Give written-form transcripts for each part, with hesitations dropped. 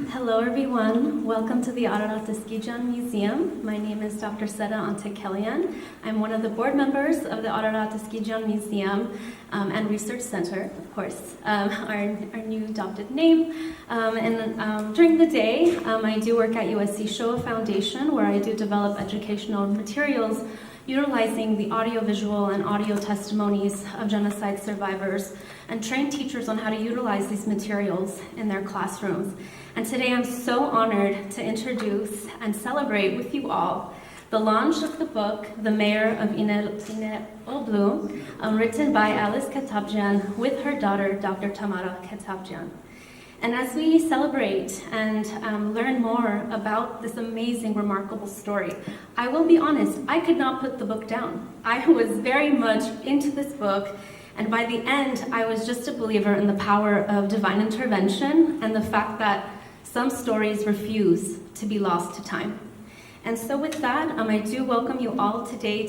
Hello everyone, welcome to the Tamara Ketabgian Museum. My name is Dr. Seda Antekelian. I'm one of the board members of the Tamara Ketabgian Museum and Research Center, of course, our new adopted name. During the day, I do work at USC Shoah Foundation, where I do develop educational materials utilizing the audiovisual and audio testimonies of genocide survivors and train teachers on how to utilize these materials in their classrooms. And today I'm so honored to introduce and celebrate with you all the launch of the book, The Mayor of Inebolu, written by Alice Ketabgian with her daughter, Dr. Tamara Ketabgian. And as we celebrate and learn more about this amazing, remarkable story, I will be honest, I could not put the book down. I was very much into this book, and by the end, I was just a believer in the power of divine intervention and the fact that some stories refuse to be lost to time. And so with that, I do welcome you all today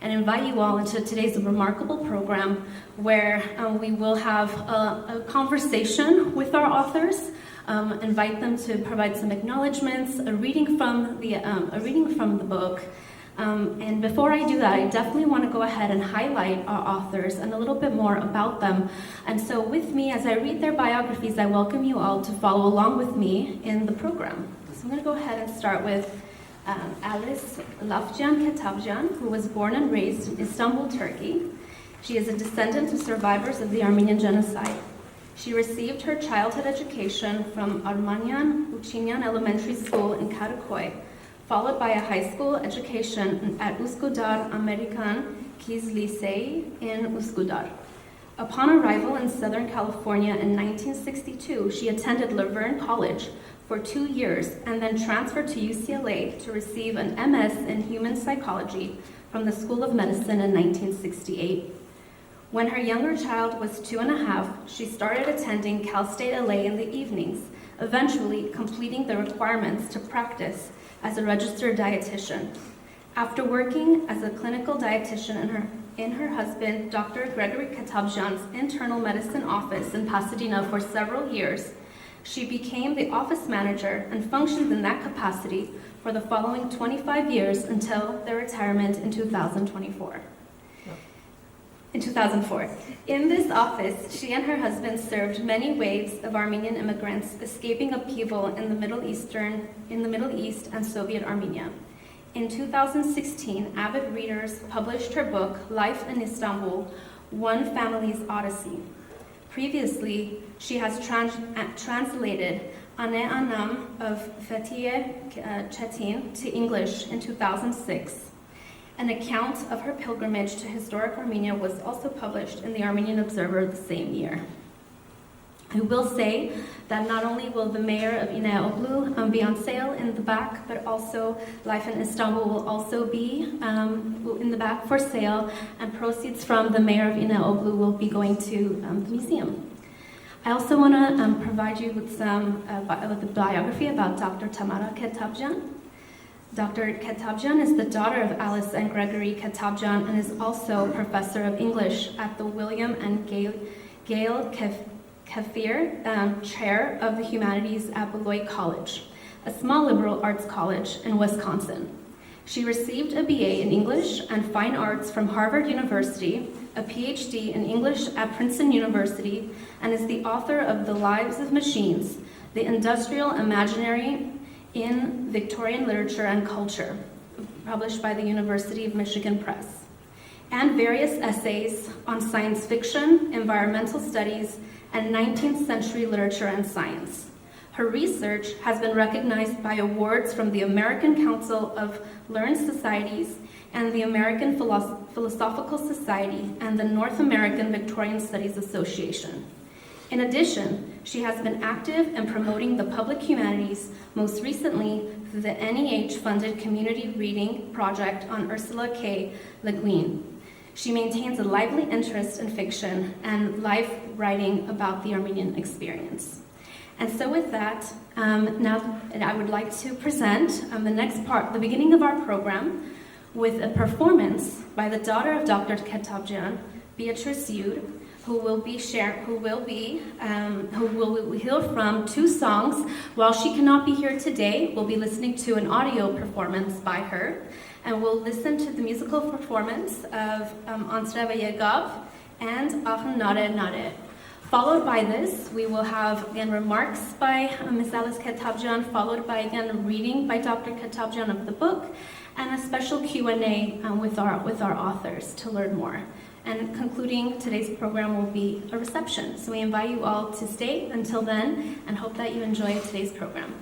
and invite you all into today's remarkable program where we will have a conversation with our authors, invite them to provide some acknowledgments, a reading from the book. And before I do that, I definitely want to go ahead and highlight our authors and a little bit more about them. And so with me, as I read their biographies, I welcome you all to follow along with me in the program. So I'm going to go ahead and start with Alice Ketabgian, who was born and raised in Istanbul, Turkey. She is a descendant of survivors of the Armenian genocide. She received her childhood education from Armenian Uchinyan Elementary School in Karakoy, followed by a high school education at Üsküdar American Kids Lycée in Üsküdar. Upon arrival in Southern California in 1962, she attended Laverne College for 2 years and then transferred to UCLA to receive an MS in Human Psychology from the School of Medicine in 1968. When her younger child was 2.5, she started attending Cal State LA in the evenings, eventually completing the requirements to practice as a registered dietitian. After working as a clinical dietitian in her husband, Dr. Gregory Ketabgian's internal medicine office in Pasadena for several years, she became the office manager and functioned in that capacity for the following 25 years until their retirement in 2004. In this office, she and her husband served many waves of Armenian immigrants escaping upheaval in the Middle East and Soviet Armenia. In 2016, avid readers published her book, Life in Istanbul, One Family's Odyssey. Previously, she has translated Ane Anam of Fethiye Çetin to English in 2006. An account of her pilgrimage to historic Armenia was also published in the Armenian Observer the same year. I will say that not only will The Mayor of Inebolu be on sale in the back, but also Life in Istanbul will also be in the back for sale, and proceeds from The Mayor of Inebolu will be going to the museum. I also want to provide you with with a biography about Dr. Tamara Ketabgian. Dr. Ketabgian is the daughter of Alice and Gregory Ketabgian and is also professor of English at the William and Gail Kefir Chair of the Humanities at Beloit College, a small liberal arts college in Wisconsin. She received a BA in English and Fine Arts from Harvard University, a PhD in English at Princeton University, and is the author of The Lives of Machines, The Industrial Imaginary in Victorian Literature and Culture, published by the University of Michigan Press, and various essays on science fiction, environmental studies, and 19th century literature and science. Her research has been recognized by awards from the American Council of Learned Societies and the American Philosophical Society and the North American Victorian Studies Association. In addition, she has been active in promoting the public humanities, most recently through the NEH-funded community reading project on Ursula K. Le Guin. She maintains a lively interest in fiction and life writing about the Armenian experience. And so with that, now I would like to present the next part, the beginning of our program, with a performance by the daughter of Dr. Ketabgian, Beatrice Yud, who will hear from 2 songs. While she cannot be here today, we'll be listening to an audio performance by her, and we'll listen to the musical performance of Ansra Yegov and Ach Nare Nare. Followed by this, we will have again remarks by Ms. Alice Ketabgian, followed by again a reading by Dr. Ketabgian of the book, and a special Q&A with our authors to learn more. And concluding today's program will be a reception. So we invite you all to stay until then and hope that you enjoy today's program.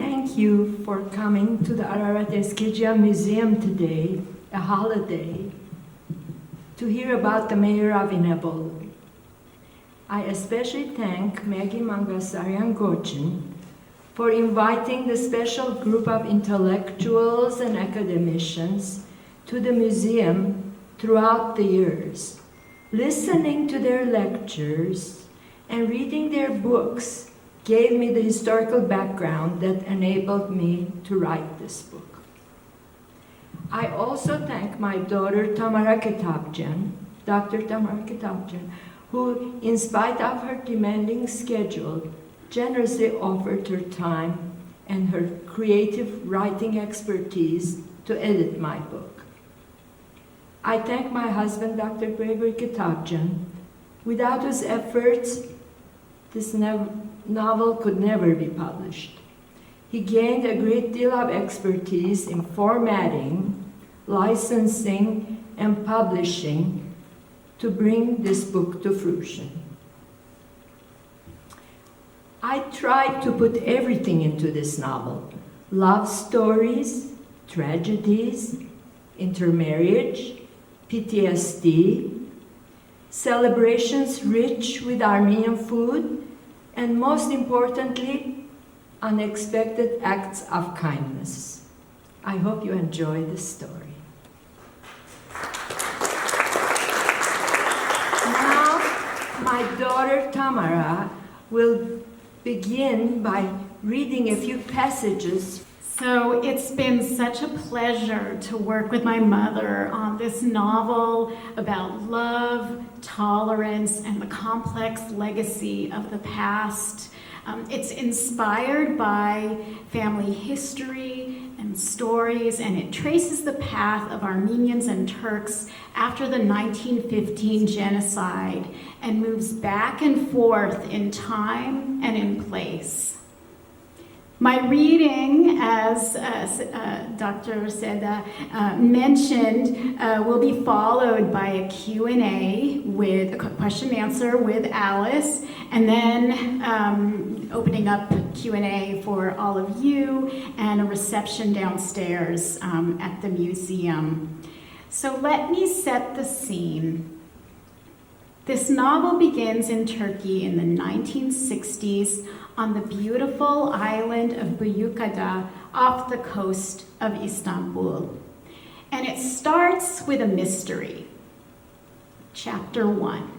Thank you for coming to the Ararat Eskiljan Museum today, a holiday, to hear about the mayor of Inebolu. I especially thank Maggie Mangasarian Gochin for inviting the special group of intellectuals and academicians to the museum throughout the years. Listening to their lectures and reading their books gave me the historical background that enabled me to write this book. I also thank my daughter Tamara Ketabgian, Dr. Tamara Ketabgian, who, in spite of her demanding schedule, generously offered her time and her creative writing expertise to edit my book. I thank my husband, Dr. Gregory Ketabgian, without whose efforts this novel could never be published. He gained a great deal of expertise in formatting, licensing, and publishing to bring this book to fruition. I tried to put everything into this novel: love stories, tragedies, intermarriage, PTSD, celebrations rich with Armenian food, and most importantly, unexpected acts of kindness. I hope you enjoy this story. Now, my daughter Tamara will begin by reading a few passages. So it's been such a pleasure to work with my mother on this novel about love, tolerance, and the complex legacy of the past. It's inspired by family history and stories, and it traces the path of Armenians and Turks after the 1915 genocide and moves back and forth in time and in place. My reading, as Dr. Seda mentioned, will be followed by a Q&A with a question and answer with Alice, and then opening up Q&A for all of you and a reception downstairs at the museum. So let me set the scene. This novel begins in Turkey in the 1960s on the beautiful island of Büyükada off the coast of Istanbul. And it starts with a mystery. Chapter 1.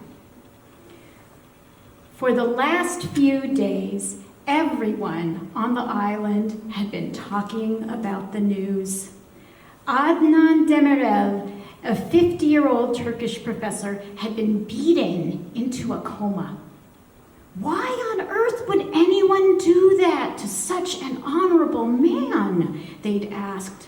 For the last few days, everyone on the island had been talking about the news. Adnan Demirel, a 50-year-old Turkish professor, had been beaten into a coma. Why on earth would anyone do that to such an honorable man? They'd asked.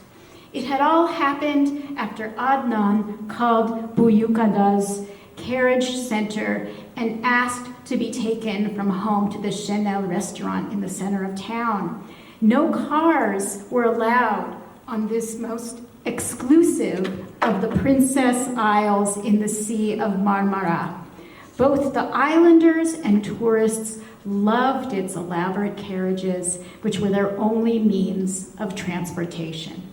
It had all happened after Adnan called Büyükada's carriage center and asked to be taken from home to the Chanel restaurant in the center of town. No cars were allowed on this most exclusive of the Princess Isles in the Sea of Marmara. Both the islanders and tourists loved its elaborate carriages, which were their only means of transportation.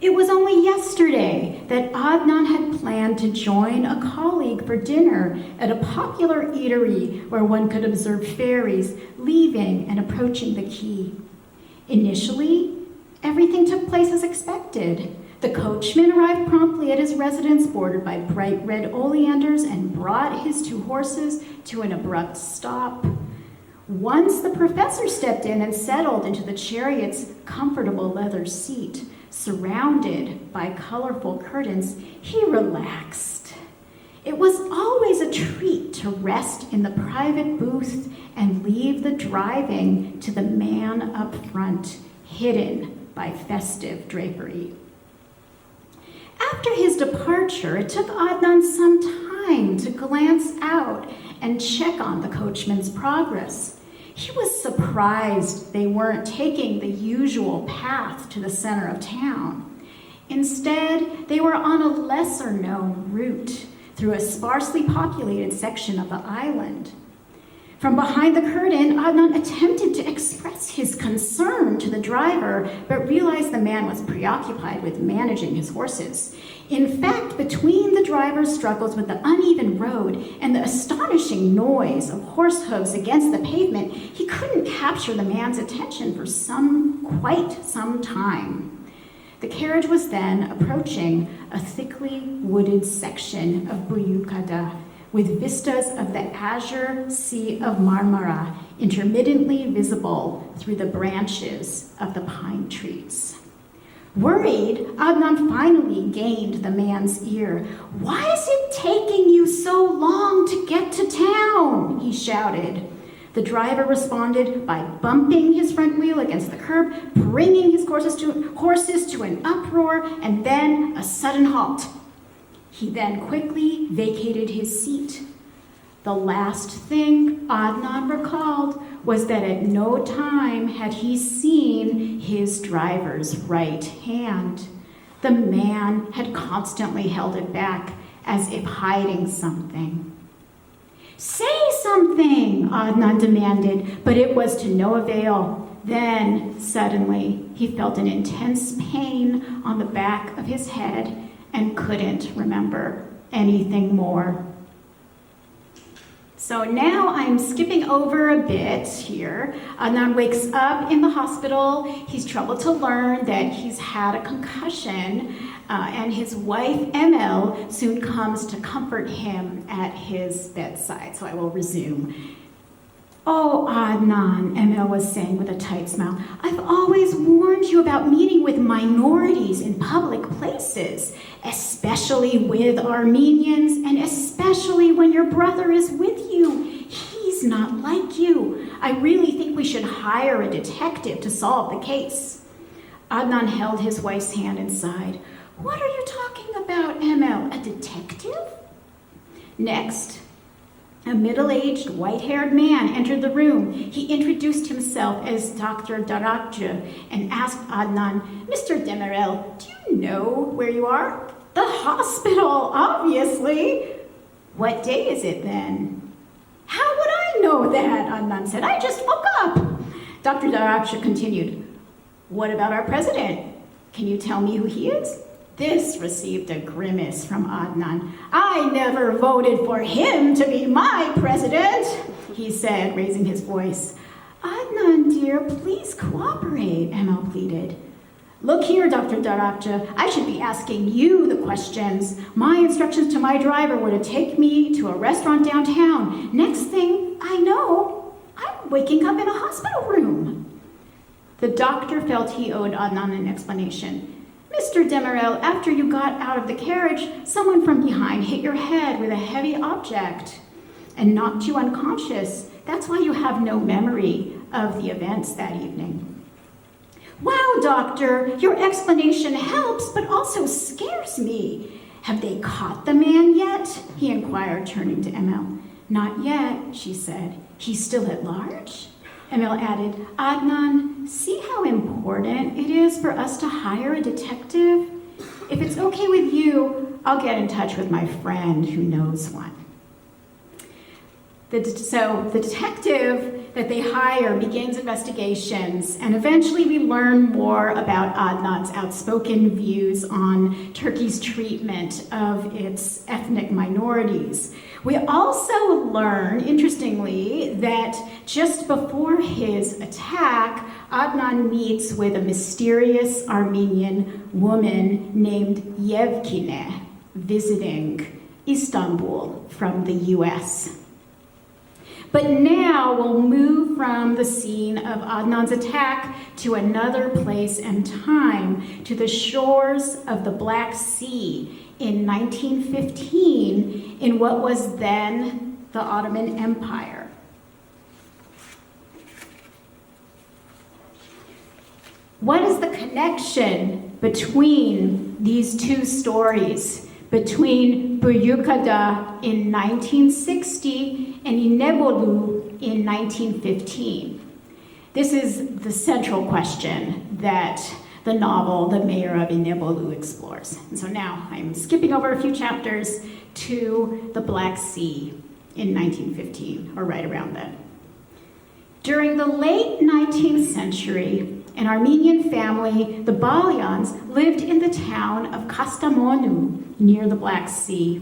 It was only yesterday that Adnan had planned to join a colleague for dinner at a popular eatery where one could observe ferries leaving and approaching the quay. Initially, everything took place as expected. The coachman arrived promptly at his residence, bordered by bright red oleanders, and brought his 2 horses to an abrupt stop. Once the professor stepped in and settled into the chariot's comfortable leather seat, surrounded by colorful curtains, he relaxed. It was always a treat to rest in the private booth and leave the driving to the man up front, hidden by festive drapery. After his departure, it took Adnan some time to glance out and check on the coachman's progress. He was surprised they weren't taking the usual path to the center of town. Instead, they were on a lesser-known route through a sparsely populated section of the island. From behind the curtain, Adnan attempted to express his concern to the driver, but realized the man was preoccupied with managing his horses. In fact, between the driver's struggles with the uneven road and the astonishing noise of horse hooves against the pavement, he couldn't capture the man's attention for quite some time. The carriage was then approaching a thickly wooded section of Büyükada, with vistas of the azure Sea of Marmara intermittently visible through the branches of the pine trees. Worried, Adnan finally gained the man's ear. "Why is it taking you so long to get to town?" he shouted. The driver responded by bumping his front wheel against the curb, bringing his horses to an uproar, and then a sudden halt. He then quickly vacated his seat. The last thing Adnan recalled was that at no time had he seen his driver's right hand. The man had constantly held it back, as if hiding something. "Say something," Adnan demanded, but it was to no avail. Then, suddenly, he felt an intense pain on the back of his head and couldn't remember anything more. So now I'm skipping over a bit here. Adnan wakes up in the hospital. He's troubled to learn that he's had a concussion, and his wife, Emel, soon comes to comfort him at his bedside. So I will resume. "Oh, Adnan," Emel was saying with a tight smile, "I've always warned you about meeting with minorities in public places, especially with Armenians, and especially when your brother is with you. He's is not like you. I really think we should hire a detective to solve the case. Adnan held his wife's hand and sighed. What are you talking about, Emel? A detective? Next, a middle-aged, white-haired man entered the room. He introduced himself as Dr. Darakja and asked Adnan, Mr. Demirel, do you know where you are? The hospital, obviously. What day is it then? How would I know that? Adnan said. I just woke up. Dr. Darakja continued. What about our president? Can you tell me who he is? This received a grimace from Adnan. I never voted for him to be my president, he said, raising his voice. Adnan, dear, please cooperate, Emel pleaded. Look here, Dr. Darakja, I should be asking you the questions. My instructions to my driver were to take me to a restaurant downtown. Next thing I know, I'm waking up in a hospital room. The doctor felt he owed Adnan an explanation. Mr. Demirel, after you got out of the carriage, someone from behind hit your head with a heavy object and knocked you unconscious. That's why you have no memory of the events that evening. Wow, doctor, your explanation helps, but also scares me. Have they caught the man yet? He inquired, turning to Emel. Not yet, she said. He's still at large? Emil added, Adnan, see how important it is for us to hire a detective? If it's okay with you, I'll get in touch with my friend who knows one. So the detective that they hire begins investigations, and eventually we learn more about Adnan's outspoken views on Turkey's treatment of its ethnic minorities. We also learn, interestingly, that just before his attack, Adnan meets with a mysterious Armenian woman named Yevkine, visiting Istanbul from the US. But now we'll move from the scene of Adnan's attack to another place and time, to the shores of the Black Sea in 1915 in what was then the Ottoman Empire. What is the connection between these two stories? Between Büyükada in 1960 and Inebolu in 1915? This is the central question that the novel, The Mayor of Inebolu, explores. And so now I'm skipping over a few chapters to the Black Sea in 1915, or right around then. During the late 19th century, an Armenian family, the Balyans, lived in the town of Kastamonu near the Black Sea.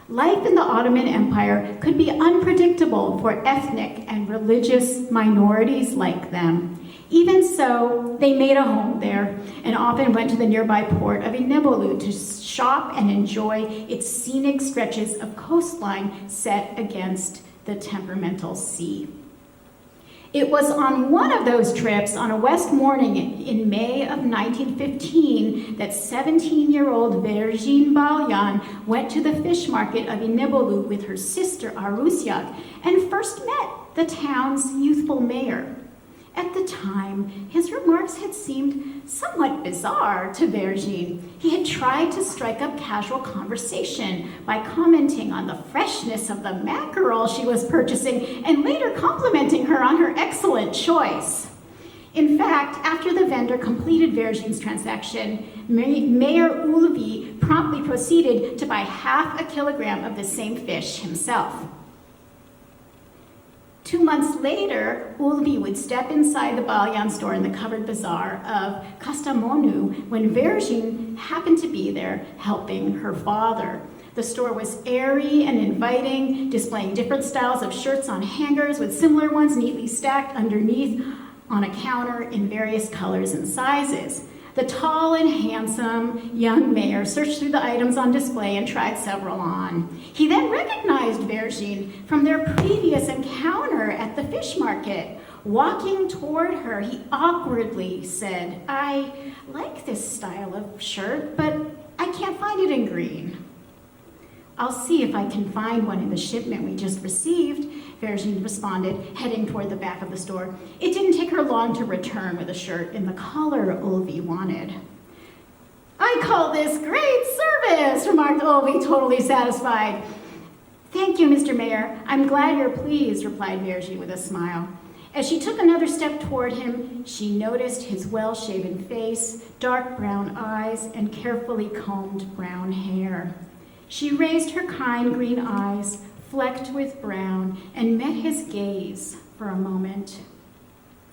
Life in the Ottoman Empire could be unpredictable for ethnic and religious minorities like them. Even so, they made a home there and often went to the nearby port of Inebolu to shop and enjoy its scenic stretches of coastline set against the temperamental sea. It was on one of those trips, on a west morning in May of 1915, that 17-year-old Verjin Balyan went to the fish market of Inebolu with her sister Arusyak and first met the town's youthful mayor. At the time, his remarks had seemed somewhat bizarre to Verjin. He had tried to strike up casual conversation by commenting on the freshness of the mackerel she was purchasing and later complimenting her on her excellent choice. In fact, after the vendor completed Verjin's transaction, Mayor Ulvi promptly proceeded to buy half a kilogram of the same fish himself. 2 months later, Ulvi would step inside the Balyan store in the covered bazaar of Kastamonu when Verjin happened to be there helping her father. The store was airy and inviting, displaying different styles of shirts on hangers with similar ones neatly stacked underneath on a counter in various colors and sizes. The tall and handsome young mayor searched through the items on display and tried several on. He then recognized Verjin from their previous encounter at the fish market. Walking toward her, he awkwardly said, I like this style of shirt, but I can't find it in green. I'll see if I can find one in the shipment we just received, Vergine responded, heading toward the back of the store. It didn't take her long to return with a shirt in the color Ulvi wanted. I call this great service, remarked Ulvi, totally satisfied. Thank you, Mr. Mayor. I'm glad you're pleased, replied Vergine with a smile. As she took another step toward him, she noticed his well-shaven face, dark brown eyes, and carefully combed brown hair. She raised her kind green eyes, flecked with brown, and met his gaze for a moment.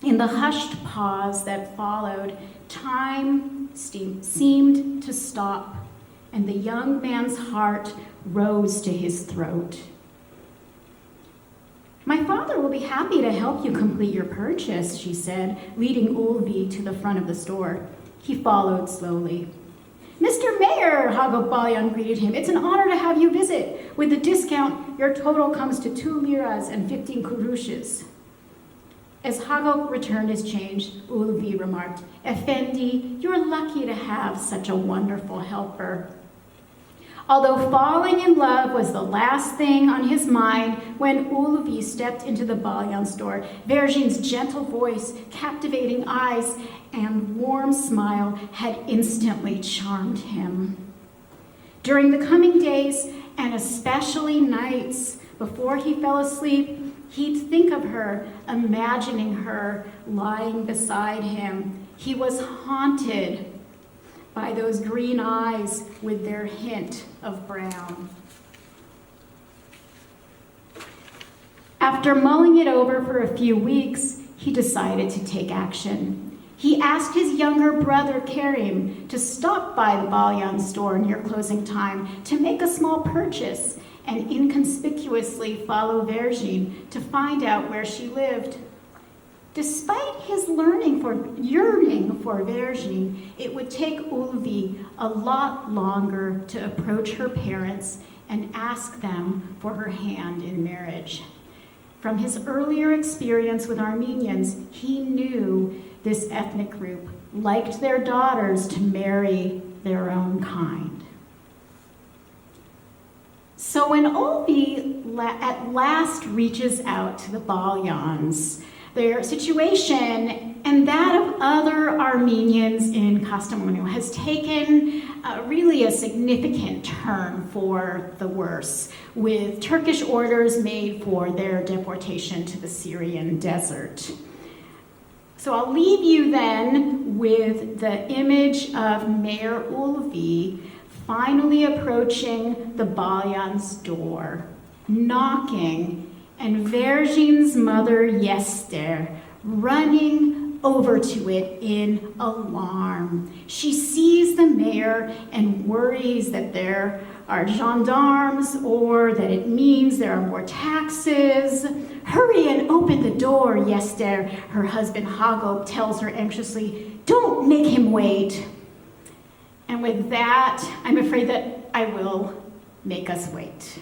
In the hushed pause that followed, time seemed to stop, and the young man's heart rose to his throat. My father will be happy to help you complete your purchase, she said, leading Ulvi to the front of the store. He followed slowly. Mr. Mayor, Hagop greeted him. It's an honor to have you visit. With the discount, your total comes to 2 liras and 15 kurushes. As Hagop returned his change, Ulvi remarked, Effendi, you're lucky to have such a wonderful helper. Although falling in love was the last thing on his mind when Ulvi stepped into the Balyan store, Vergine's gentle voice, captivating eyes, and warm smile had instantly charmed him. During the coming days, and especially nights before he fell asleep, he'd think of her, imagining her lying beside him. He was haunted by those green eyes with their hint of brown. After mulling it over for a few weeks, he decided to take action. He asked his younger brother, Karim, to stop by the Balyan store near closing time to make a small purchase and inconspicuously follow Vergine to find out where she lived. Despite his yearning for Vergine, it would take Ulvi a lot longer to approach her parents and ask them for her hand in marriage. From his earlier experience with Armenians, he knew this ethnic group liked their daughters to marry their own kind. So when Ulvi at last reaches out to the Balyans, their situation and that of other Armenians in Kastamonu has taken really a significant turn for the worse, with Turkish orders made for their deportation to the Syrian desert. So I'll leave you then with the image of Mayor Ulvi finally approaching the Balyan's door, knocking, and Vergine's mother, Yester, running over to it in alarm. She sees the mayor and worries that there are gendarmes or that it means there are more taxes. Hurry and open the door, Yester, her husband Hagop tells her anxiously. Don't make him wait. And with that, I'm afraid that I will make us wait.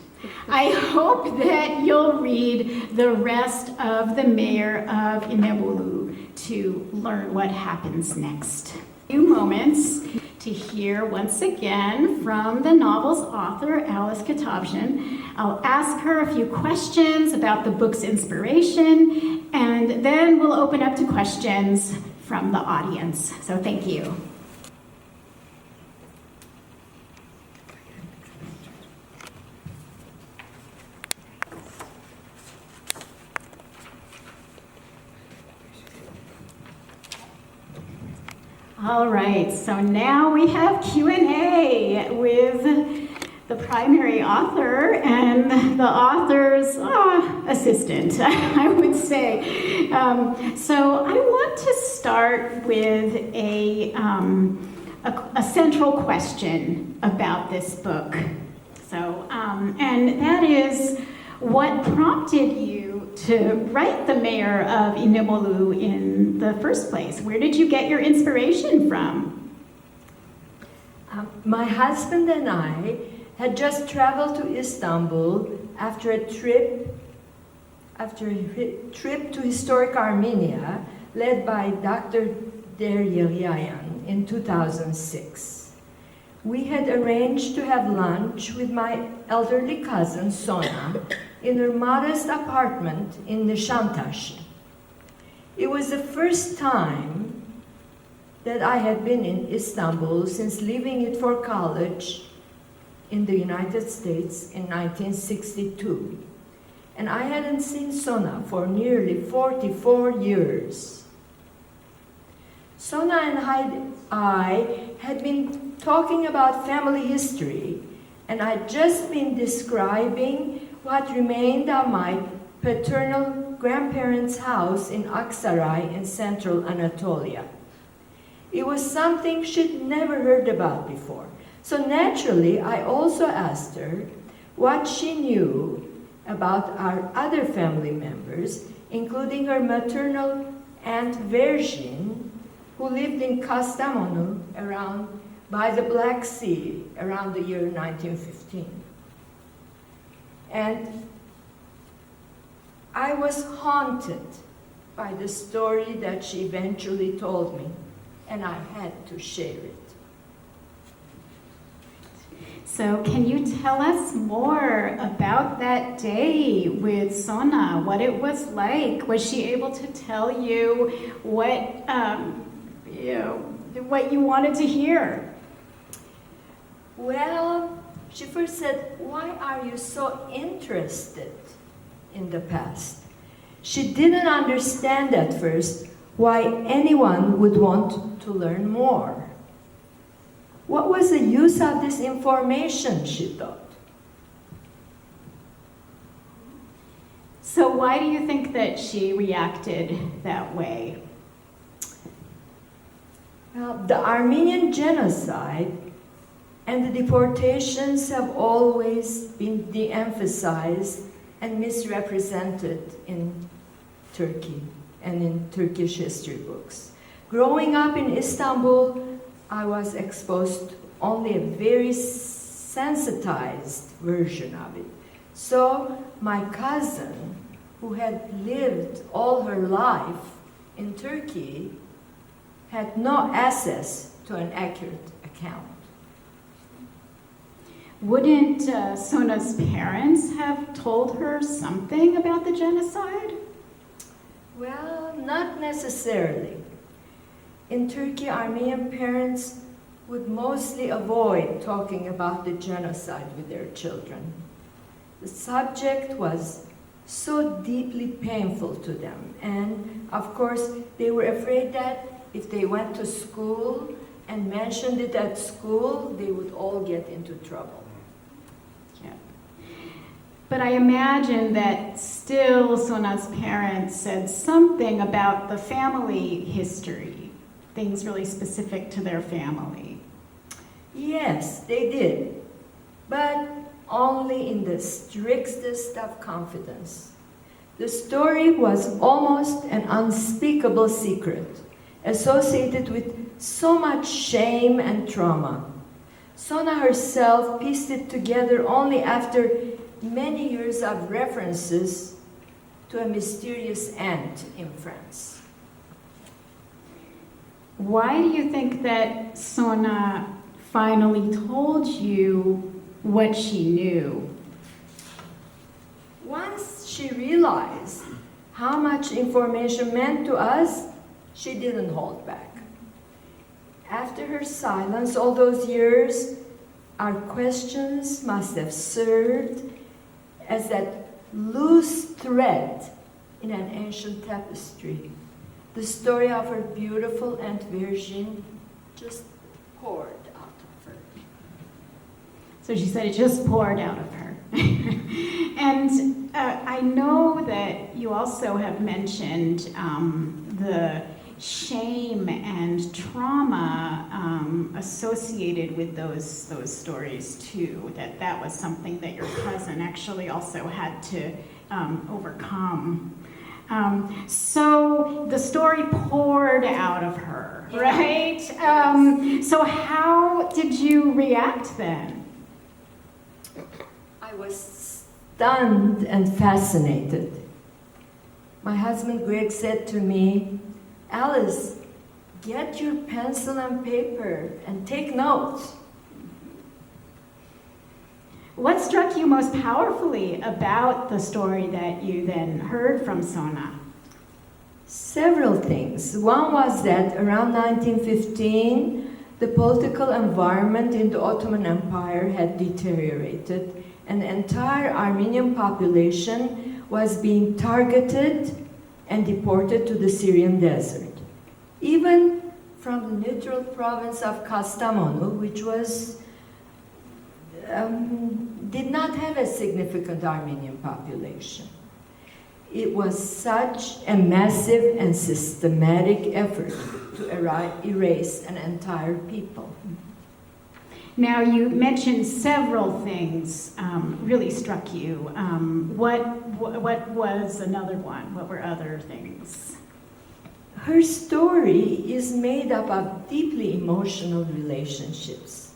I hope that you'll read the rest of The Mayor of Inebolu to learn what happens next. A few moments to hear once again from the novel's author, Tamara Ketabgian. I'll ask her a few questions about the book's inspiration, and then we'll open up to questions from the audience. So thank you. All right, so now we have Q&A with the primary author and the author's assistant, I would say. So I want to start with a central question about this book. So, and that is, what prompted you to write The Mayor of Inebolu in the first place? Where did you get your inspiration from? My husband and I had just traveled to Istanbul after a trip to historic Armenia led by Dr. Deryelyayan in 2006. We had arranged to have lunch with my elderly cousin, Sona, in her modest apartment in Nişantaşı. It was the first time that I had been in Istanbul since leaving it for college in the United States in 1962. And I hadn't seen Sona for nearly 44 years. Sona and I had been talking about family history, and I'd just been describing what remained of my paternal grandparents' house in Aksaray in central Anatolia. It was something she'd never heard about before. So naturally, I also asked her what she knew about our other family members, including her maternal aunt Virgin, who lived in Kastamonu around by the Black Sea around the year 1915. And I was haunted by the story that she eventually told me, and I had to share it. So can you tell us more about that day with Sona, what it was like? Was she able to tell you what you wanted to hear? Well, she first said, "Why are you so interested in the past?" She didn't understand at first why anyone would want to learn more. What was the use of this information, she thought. So why do you think that she reacted that way? Well, the Armenian genocide and the deportations have always been de-emphasized and misrepresented in Turkey and in Turkish history books. Growing up in Istanbul, I was exposed only a very sensitized version of it. So my cousin, who had lived all her life in Turkey, had no access to an accurate account. Wouldn't Sona's parents have told her something about the genocide? Well, not necessarily. In Turkey, Armenian parents would mostly avoid talking about the genocide with their children. The subject was so deeply painful to them, and of course, they were afraid that if they went to school and mentioned it at school, they would all get into trouble. Yeah. But I imagine that still Sona's parents said something about the family history, things really specific to their family. Yes, they did, but only in the strictest of confidence. The story was almost an unspeakable secret, associated with so much shame and trauma. Sona herself pieced it together only after many years of references to a mysterious aunt in France. Why do you think that Sona finally told you what she knew? Once she realized how much information meant to us, she didn't hold back. After her silence all those years, our questions must have served as that loose thread in an ancient tapestry. The story of her beautiful Aunt Virgin just poured out of her. So she said it just poured out of her. And I know that you also have mentioned the shame and trauma associated with those stories too, that was something that your cousin actually also had to overcome. So the story poured out of her, right? So how did you react then? I was stunned and fascinated. My husband Greg said to me, "Alice, get your pencil and paper and take notes." What struck you most powerfully about the story that you then heard from Sona? Several things. One was that around 1915, the political environment in the Ottoman Empire had deteriorated, and the entire Armenian population was being targeted and deported to the Syrian desert. Even from the neutral province of Kastamonu, which did not have a significant Armenian population. It was such a massive and systematic effort to erase an entire people. Now, you mentioned several things really struck you. What was another one? What were other things? Her story is made up of deeply emotional relationships.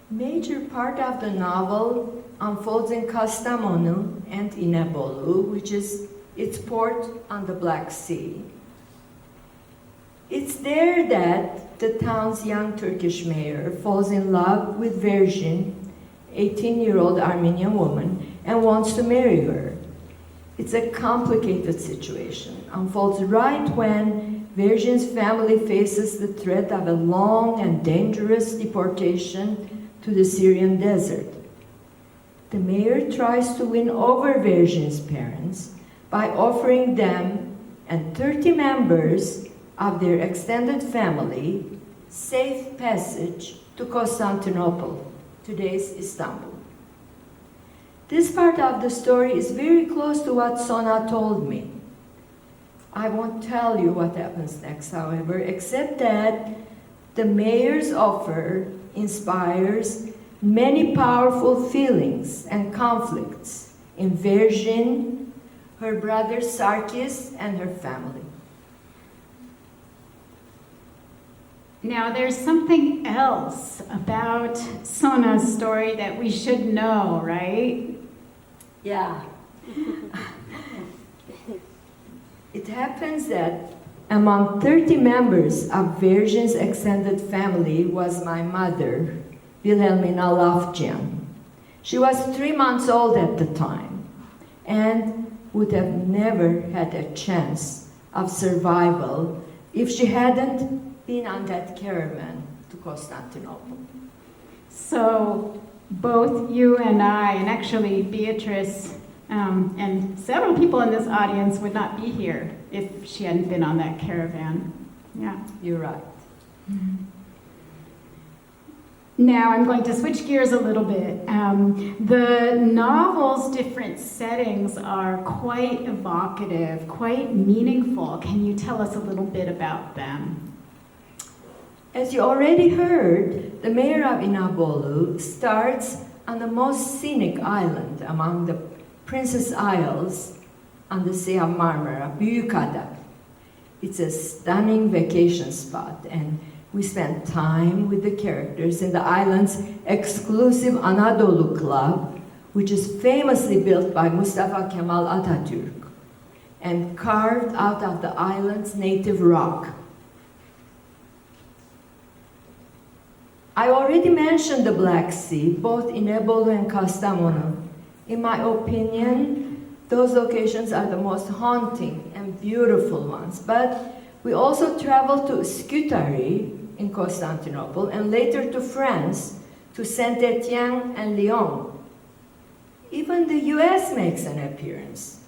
Major part of the novel unfolds in Kastamonu and Inebolu, which is its port on the Black Sea. It's there that the town's young Turkish mayor falls in love with Verjin, 18-year-old Armenian woman, and wants to marry her. It's a complicated situation, unfolds right when Verjin's family faces the threat of a long and dangerous deportation to the Syrian desert. The mayor tries to win over Verjin's parents by offering them and 30 members of their extended family safe passage to Constantinople, today's Istanbul. This part of the story is very close to what Sona told me. I won't tell you what happens next, however, except that the mayor's offer inspires many powerful feelings and conflicts in Verjin, her brother Sarkis, and her family. Now, there's something else about Sona's story that we should know, right? Yeah. It happens that among 30 members of Verjin's extended family was my mother, Wilhelmina Lafjian. She was 3 months old at the time and would have never had a chance of survival if she hadn't been on that caravan to Constantinople. So both you and I, and actually Beatrice, and several people in this audience would not be here if she hadn't been on that caravan. Yeah. You're right. Now I'm going to switch gears a little bit. The novel's different settings are quite evocative, quite meaningful. Can you tell us a little bit about them? As you already heard, the mayor of Inebolu starts on the most scenic island among the Princess Isles on the Sea of Marmara, Büyükada. It's a stunning vacation spot, and we spent time with the characters in the island's exclusive Anadolu Club, which is famously built by Mustafa Kemal Atatürk and carved out of the island's native rock. I already mentioned the Black Sea, both Inebolu and Kastamonu. In my opinion, those locations are the most haunting and beautiful ones, but we also traveled to Scutari in Constantinople and later to France, to Saint-Étienne and Lyon. Even the US makes an appearance,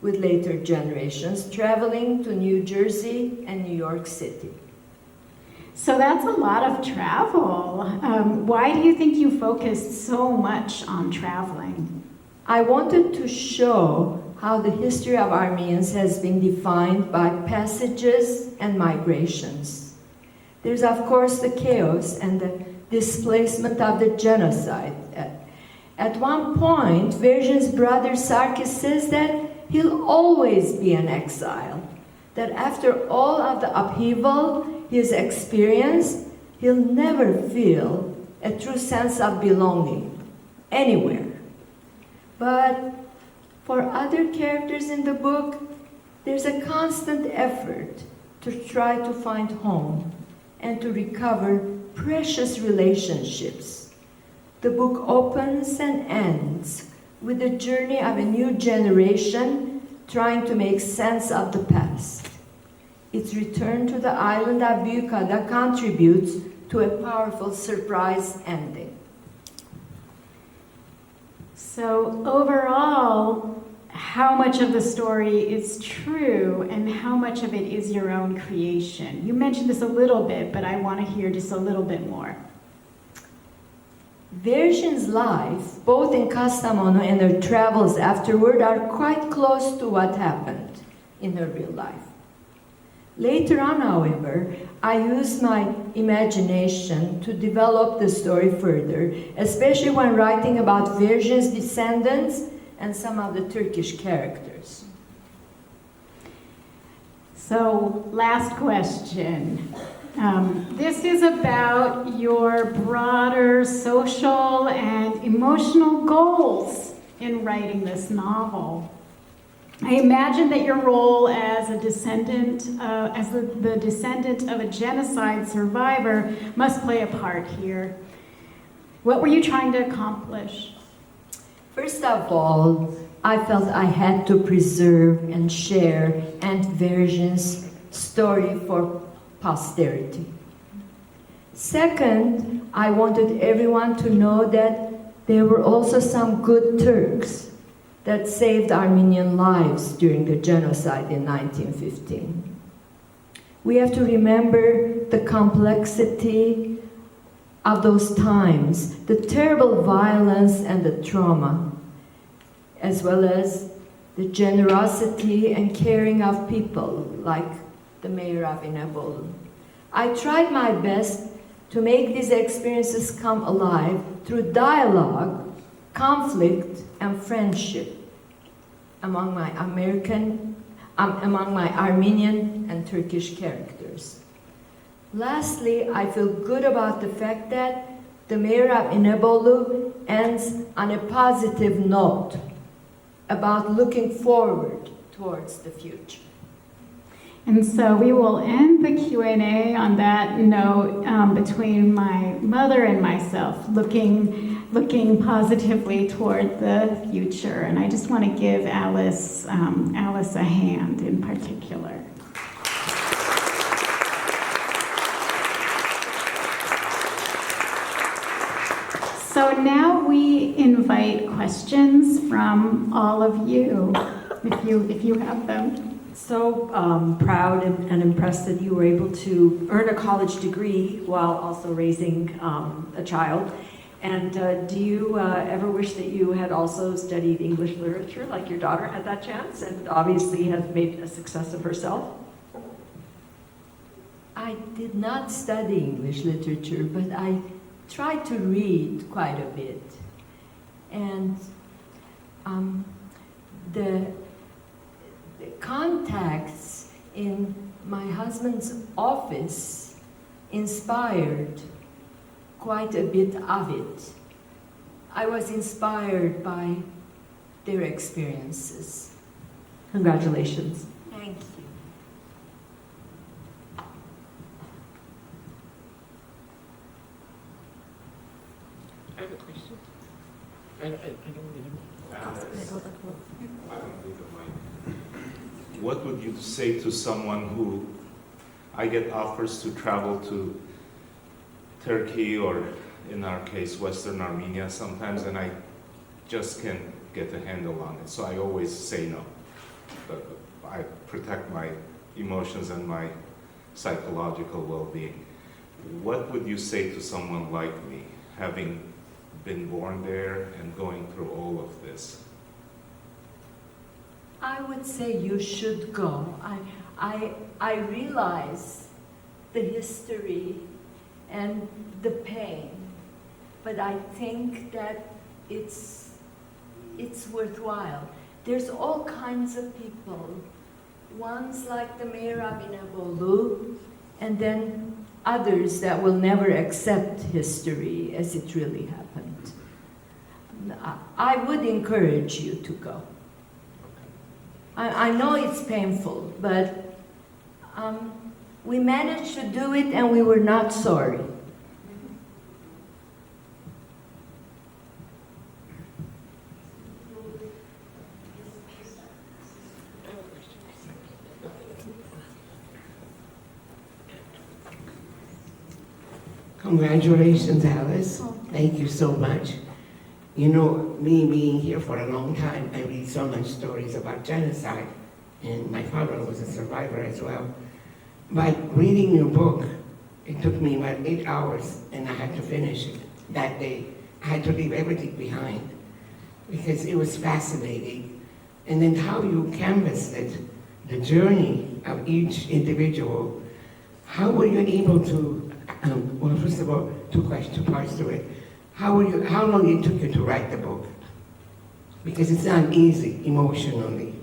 with later generations traveling to New Jersey and New York City. So that's a lot of travel. Why do you think you focused so much on traveling? I wanted to show how the history of Armenians has been defined by passages and migrations. There's, of course, the chaos and the displacement of the genocide. At one point, Verjin's brother Sarkis says that he'll always be an exile, that after all of the upheaval he has experienced, he'll never feel a true sense of belonging anywhere. But for other characters in the book, there's a constant effort to try to find home and to recover precious relationships, The book opens and ends with the journey of a new generation trying to make sense of the past. Its return to the island of Büyükada contributes to a powerful surprise ending. So overall, how much of the story is true and how much of it is your own creation? You mentioned this a little bit, but I want to hear just a little bit more. Virgin's life, both in Kastamonu and her travels afterward, are quite close to what happened in her real life. Later on, however, I used my imagination to develop the story further, especially when writing about Virgin's descendants and some of the Turkish characters. So, last question. This is about your broader social and emotional goals in writing this novel. I imagine that your role as a descendant, as the descendant of a genocide survivor, must play a part here. What were you trying to accomplish? First of all, I felt I had to preserve and share Aunt Virgin's story for posterity. Second, I wanted everyone to know that there were also some good Turks that saved Armenian lives during the genocide in 1915. We have to remember the complexity of those times, the terrible violence and the trauma, as well as the generosity and caring of people like the mayor of Inebolu. I tried my best to make these experiences come alive through dialogue, conflict, and friendship among my Armenian and Turkish characters. Lastly, I feel good about the fact that the mayor of Inebolu ends on a positive note about looking forward towards the future. And so we will end the Q&A on that note between my mother and myself, looking positively toward the future. And I just want to give Alice a hand in particular. So now we invite questions from all of you, if you have them. So proud and impressed that you were able to earn a college degree while also raising a child. And do you ever wish that you had also studied English literature like your daughter had that chance and obviously has made a success of herself? I did not study English literature, but I tried to read quite a bit. And the contacts in my husband's office inspired quite a bit of it. I was inspired by their experiences. Congratulations. Thank you. I have a question. I don't really know. What would you say to someone who, I get offers to travel to Turkey or in our case Western Armenia sometimes, and I just can't get a handle on it, so I always say no. But I protect my emotions and my psychological well-being. What would you say to someone like me, having been born there and going through all of this? I would say you should go. I realize the history and the pain, but I think that it's worthwhile. There's all kinds of people. Ones like the mayor of Inebolu, and then others that will never accept history as it really happened. I would encourage you to go. I know it's painful, but we managed to do it and we were not sorry. Congratulations, Alice. Thank you so much. You know, me being here for a long time, I read so much stories about genocide, and my father was a survivor as well. But reading your book, it took me about 8 hours, and I had to finish it that day. I had to leave everything behind because it was fascinating. And then how you canvassed it, the journey of each individual. How were you able to, well, first of all, two parts to it. How long it took you to write the book? Because it's not easy emotionally.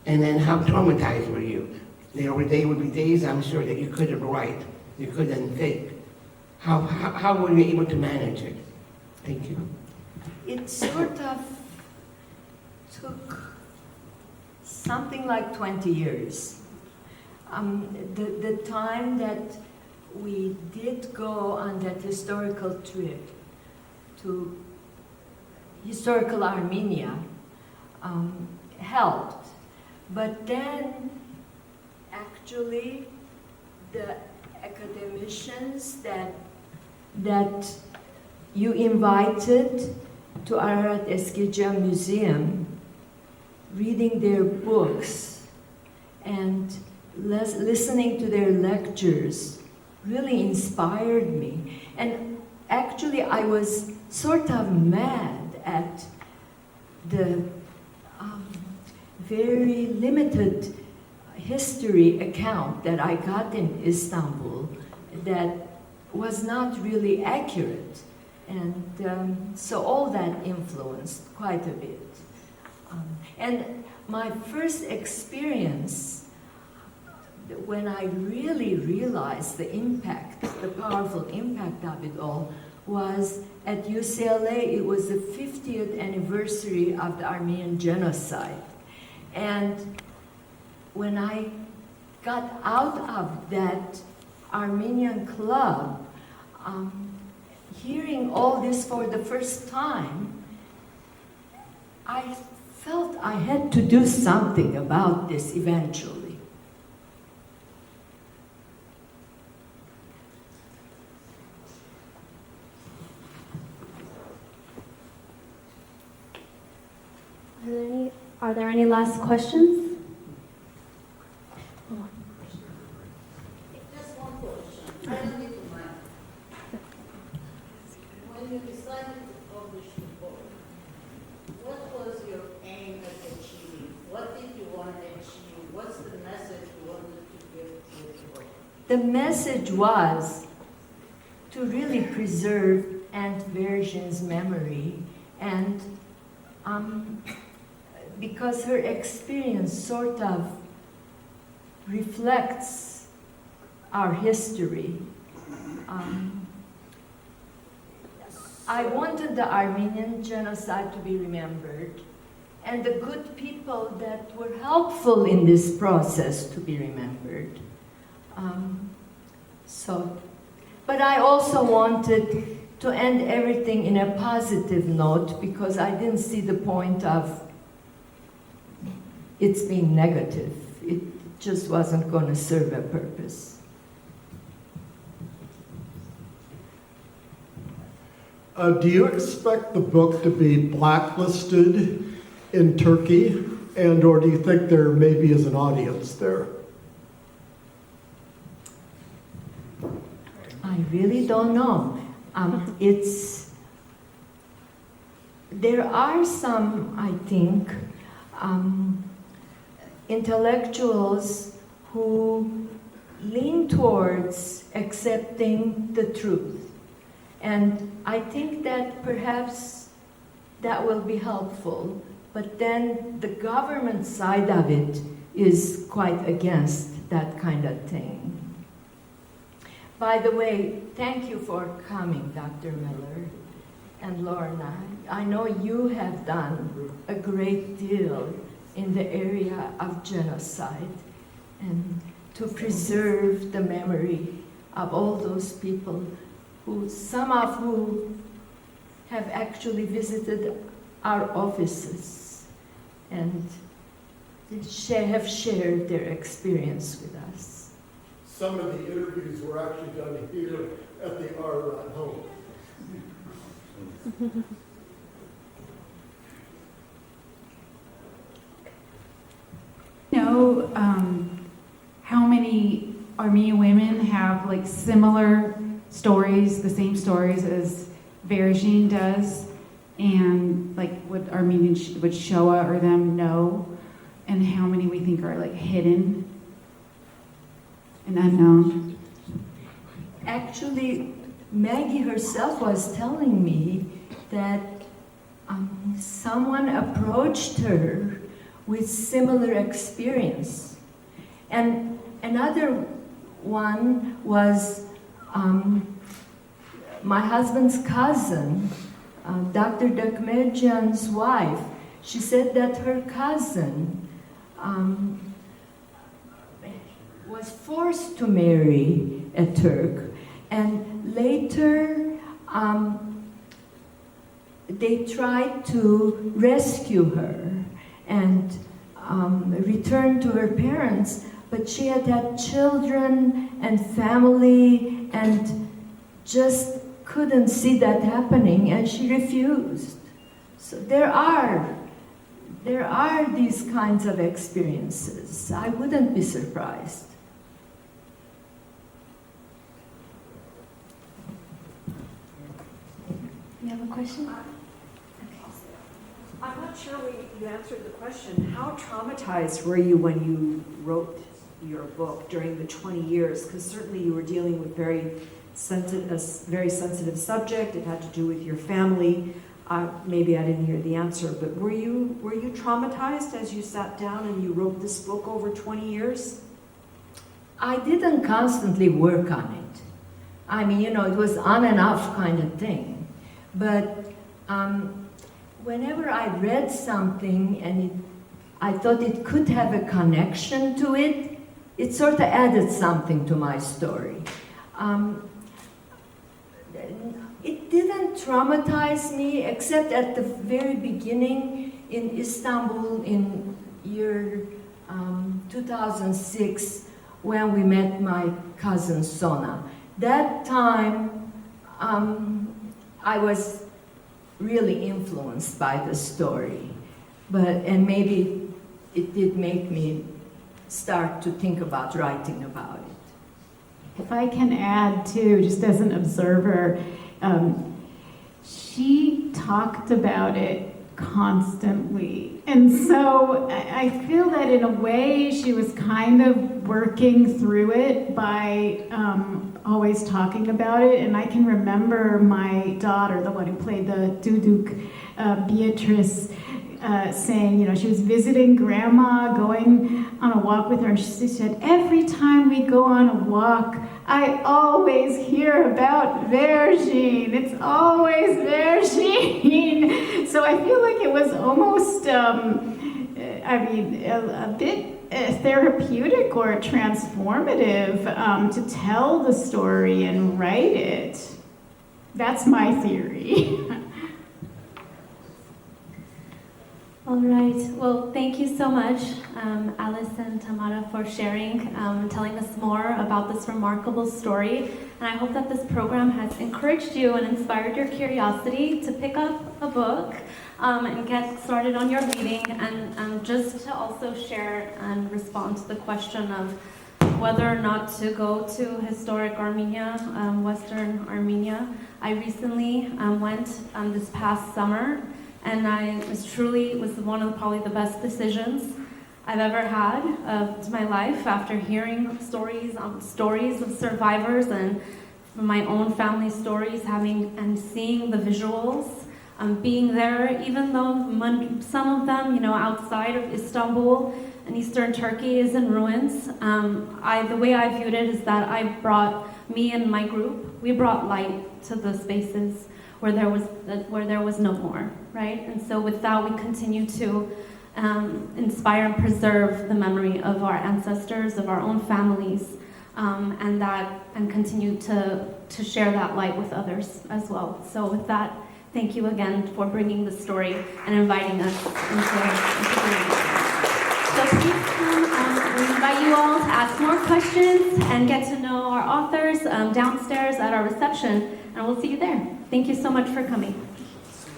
And then how traumatized were you? There would be days, I'm sure, that you couldn't write, you couldn't think. How were you able to manage it? Thank you. It sort of took something like 20 years. The time that we did go on that historical trip to historical Armenia helped. But then, actually, the academicians that you invited to Ararat Eskija Museum, reading their books and listening to their lectures really inspired me. And actually, I was sort of mad at the very limited history account that I got in Istanbul that was not really accurate. And so all that influenced quite a bit. And my first experience, when I really realized the impact, the powerful impact of it all, was at UCLA. It was the 50th anniversary of the Armenian genocide. And when I got out of that Armenian club, hearing all this for the first time, I felt I had to do something about this eventually. Are there any last questions? Just one question. I don't need to mind. When you decided to publish the book, what was your aim at achieving? What did you want to achieve? What's the message you wanted to give with the book? The message was to really preserve Aunt Virgin's memory, and because her experience sort of reflects our history. I wanted the Armenian genocide to be remembered, and the good people that were helpful in this process to be remembered. But I also wanted to end everything in a positive note because I didn't see the point of it's being negative. It just wasn't going to serve a purpose. Do you expect the book to be blacklisted in Turkey, or do you think there maybe is an audience there? I really don't know. There are some, I think, intellectuals who lean towards accepting the truth. And I think that perhaps that will be helpful. But then the government side of it is quite against that kind of thing. By the way, thank you for coming, Dr. Miller and Lorna. I know you have done a great deal in the area of genocide and to preserve the memory of all those people some of who have actually visited our offices and have shared their experience with us. Some of the interviews were actually done here at the Ararat I hope. Know how many Armenian women have like similar stories, the same stories as Verjin does, and like would would Shoah or them know, and how many we think are like hidden and unknown? Actually, Maggie herself was telling me that someone approached her with similar experience. And another one was my husband's cousin, Dr. Ketabgian's wife. She said that her cousin was forced to marry a Turk, and later they tried to rescue her and return to her parents, but she had had children and family and just couldn't see that happening, and she refused. So there are these kinds of experiences. I wouldn't be surprised. You have a question? I'm not sure you answered the question. How traumatized were you when you wrote your book during the 20 years? Because certainly you were dealing with a very sensitive subject. It had to do with your family. Maybe I didn't hear the answer, but were you traumatized as you sat down and you wrote this book over 20 years? I didn't constantly work on it. I mean, it was on and off kind of thing. But whenever I read something and I thought it could have a connection to it, it sort of added something to my story. It didn't traumatize me, except at the very beginning in Istanbul in year 2006, when we met my cousin Sona. That time, I was really influenced by the story, and maybe it did make me start to think about writing about it. If I can add too, just as an observer, she talked about it constantly. And so I feel that in a way she was kind of working through it by always talking about it. And I can remember my daughter, the one who played the Duduk, Beatrice, saying, she was visiting grandma, going on a walk with her, and she said, every time we go on a walk, I always hear about Verjin. It's always Verjin. So I feel like it was almost, a bit therapeutic or transformative to tell the story and write it. That's my theory. All right. Well, thank you so much, Alice and Tamara, for sharing, telling us more about this remarkable story. And I hope that this program has encouraged you and inspired your curiosity to pick up a book and get started on your reading. And just to also share and respond to the question of whether or not to go to historic Armenia, Western Armenia. I recently went this past summer. And it was one of probably the best decisions I've ever had of my life, after hearing stories of survivors and from my own family stories, and seeing the visuals, being there, even though some of them, outside of Istanbul and Eastern Turkey is in ruins. The way I viewed it is that me and my group, we brought light to the spaces where there was no more, right? And so with that, we continue to inspire and preserve the memory of our ancestors, of our own families, and continue to share that light with others as well. So with that, thank you again for bringing the story and inviting us into the room. So please come, we invite you you all to ask more questions and get to know our authors downstairs at our reception, and we'll see you there. Thank you so much for coming.